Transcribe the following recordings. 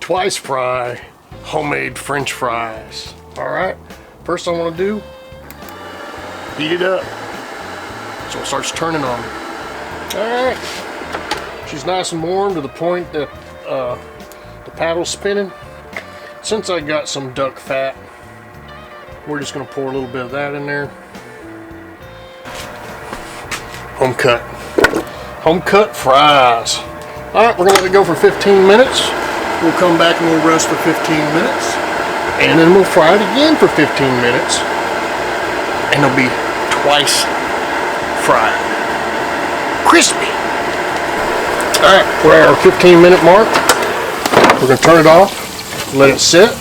twice fry homemade French fries. All right, first I want to do, heat it up so it starts turning on me. All right, she's nice and warm to the point that the paddle's spinning. Since I got some duck fat, we're just gonna pour a little bit of that in there. Home cut fries. All right, we're gonna let it go for 15 minutes. We'll come back and we'll rest for 15 minutes. And then we'll fry it again for 15 minutes. And it'll be twice fried. Crispy. All right, we're at our 15-minute mark. We're gonna turn it off, let it sit.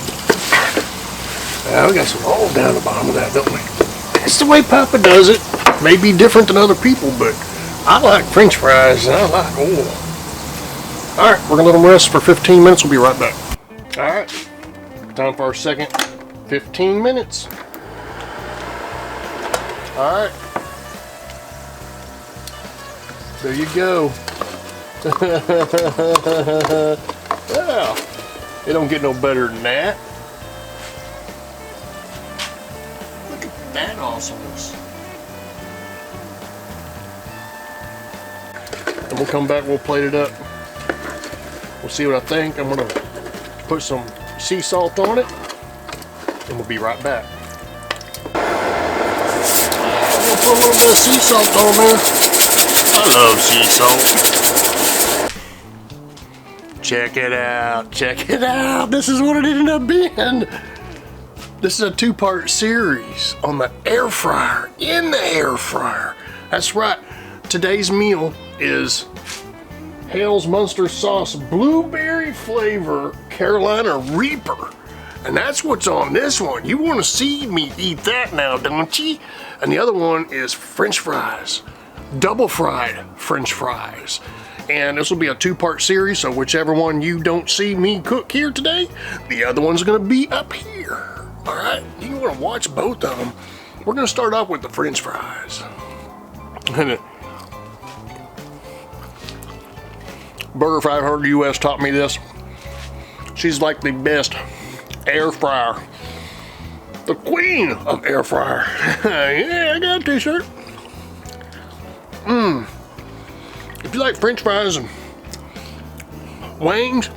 Now we got some oil down the bottom of that, don't we? That's the way Papa does it. May be different than other people, but I like French fries and I like oil. All right, we're gonna let them rest for 15 minutes. We'll be right back. All right, time for our second 15 minutes. All right, there you go. Yeah, it don't get no better than that. Look at that awesomeness. And we'll come back, we'll plate it up. We'll see what I think. I'm gonna put some sea salt on it, and we'll be right back. We'll put a little bit of sea salt on there. I love sea salt. Check it out, check it out. This is what it ended up being. This is a two-part series on the air fryer, in the air fryer. That's right, today's meal is Hale's Munster Sauce Blueberry Flavor Carolina Reaper. And that's what's on this one. You want to see me eat that now, don't you? And the other one is French fries, double fried French fries. And this will be a two-part series, so whichever one you don't see me cook here today, the other one's gonna be up here. All right, you wanna watch both of them. We're gonna start off with the French fries. Burger 500 US taught me this. She's like the best air fryer. The queen of air fryer. Yeah, I got a t-shirt. If you like French fries and wings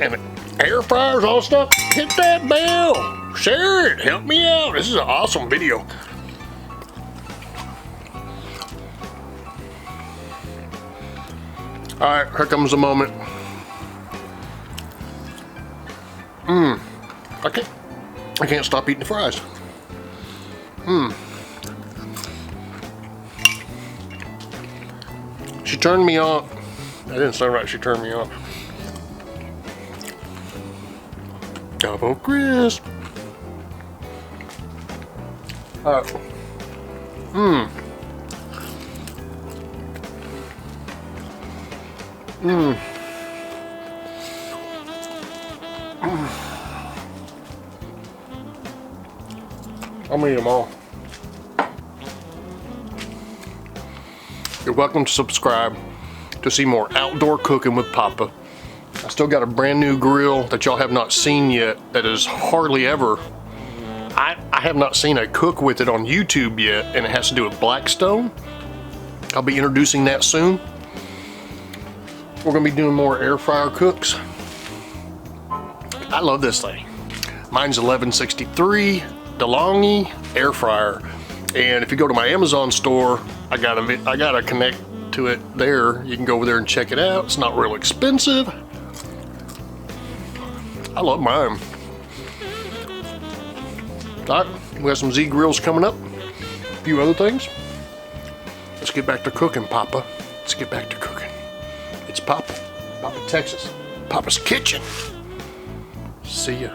and air fryers, all stuff, hit that bell. Share it. Help me out. This is an awesome video. All right, here comes the moment. I can't stop eating the fries. She turned me off. That didn't sound right. She turned me off. Double crisp. All right. I'm gonna eat them all. You're welcome to subscribe to see more outdoor cooking with Papa. I still got a brand new grill that y'all have not seen yet that is hardly ever. I have not seen a cook with it on YouTube yet, and it has to do with Blackstone. I'll be introducing that soon. We're gonna be doing more air fryer cooks. I love this thing. Mine's 1163 Delonghi air fryer. And if you go to my Amazon store, I got a connect to it there. You can go over there and check it out. It's not real expensive. I love mine. All right, we got some Z grills coming up. A few other things. Let's get back to cooking, Papa. Let's get back to cooking. It's Papa, Texas. Papa's Kitchen. See ya.